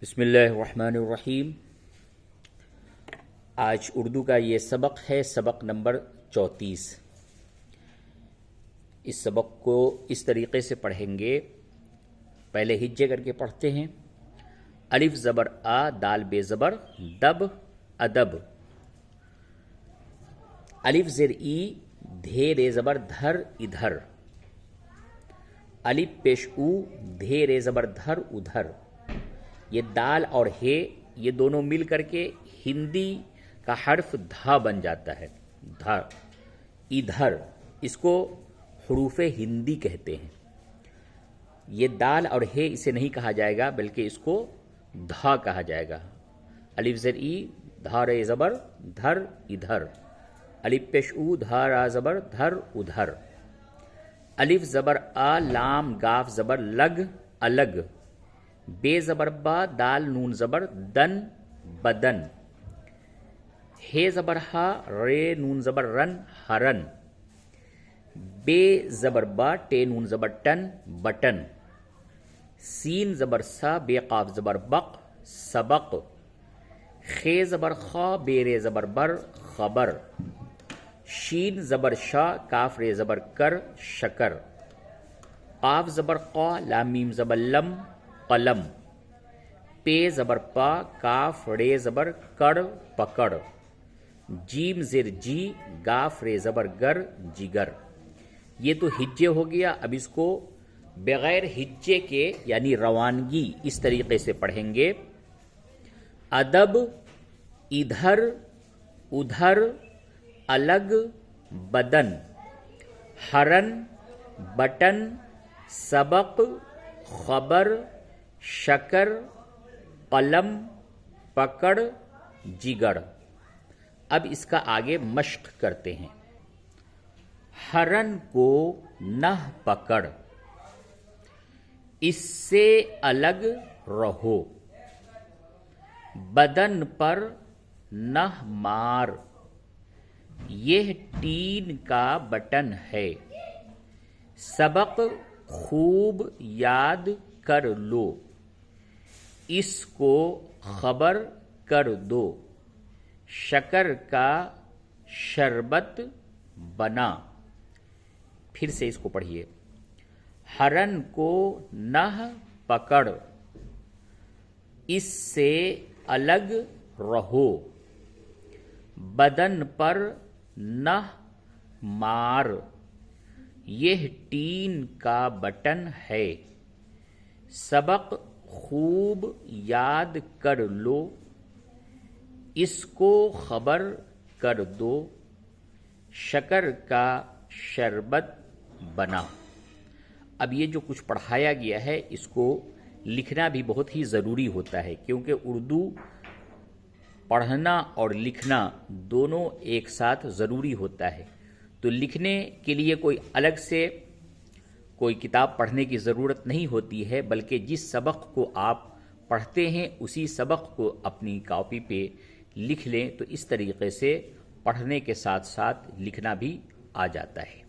بسم اللہ الرحمن الرحیم۔ آج اردو کا یہ سبق ہے، سبق نمبر 34۔ اس سبق کو اس طریقے سے پڑھیں گے، پہلے ہجے کر کے پڑھتے ہیں۔ الف زبر آ، دال بے زبر دب، ادب۔ الف زیر ای، دھے رے زبر دھر، ادھر۔ الف پیش او، دھے رے زبر دھر، ادھر۔ یہ دال اور ہے، یہ دونوں مل کر کے ہندی کا حرف دھا بن جاتا ہے، دھا۔ ادھر، اس کو حروف ہندی کہتے ہیں۔ یہ دال اور ہے اسے نہیں کہا جائے گا، بلکہ اس کو دھا کہا جائے گا۔ الف زیر ای، دھا رے زبر دھر، ادھر۔ الف پیش او، دھا را زبر دھر، ادھر۔ الف زبر آ، لام گاف زبر لگ، الگ۔ بے زبر با، دال نون زبر دن، بدن۔ ہے زبر ہا، رے نون زبر رن، ہرن۔ بے زبر با، ٹے نون زبر ٹن، بٹن۔ سین زبر سا، بے قاف زبر بق، سبق۔ خے زبر خا، بے رے زبر بر، خبر۔ شین زبر شا، کاف رے زبر کر، شکر۔ قاف زبر قا، لام میم زبر لم، قلم۔ پے زبر پا، کاف رے زبر کڑ، پکڑ۔ جیم زیر جی، گاف رے زبر گر، جگر۔ یہ تو ہجے ہو گیا۔ اب اس کو بغیر ہجے کے یعنی روانگی اس طریقے سے پڑھیں گے۔ ادب، ادھر، ادھر، الگ، بدن۔ ہرن، بٹن، سبق، خبر، شکر، قلم، پکڑ، جگر۔ اب اس کا آگے مشق کرتے ہیں۔ ہرن کو نہ پکڑ، اس سے الگ رہو۔ بدن پر نہ مار، یہ ٹین کا بٹن ہے۔ سبق خوب یاد کر لو، اس کو خبر کر دو۔ شکر کا شربت بنا۔ پھر سے اس کو پڑھیے۔ ہرن کو نہ پکڑ، اس سے الگ رہو۔ بدن پر نہ مار، یہ ٹین کا بٹن ہے۔ سبق خوب یاد کر لو، اس کو خبر کر دو۔ شکر کا شربت بنا۔ اب یہ جو کچھ پڑھایا گیا ہے اس کو لکھنا بھی بہت ہی ضروری ہوتا ہے، کیونکہ اردو پڑھنا اور لکھنا دونوں ایک ساتھ ضروری ہوتا ہے۔ تو لکھنے کے لیے کوئی الگ سے کوئی کتاب پڑھنے کی ضرورت نہیں ہوتی ہے، بلکہ جس سبق کو آپ پڑھتے ہیں اسی سبق کو اپنی کاپی پہ لکھ لیں، تو اس طریقے سے پڑھنے کے ساتھ ساتھ لکھنا بھی آ جاتا ہے۔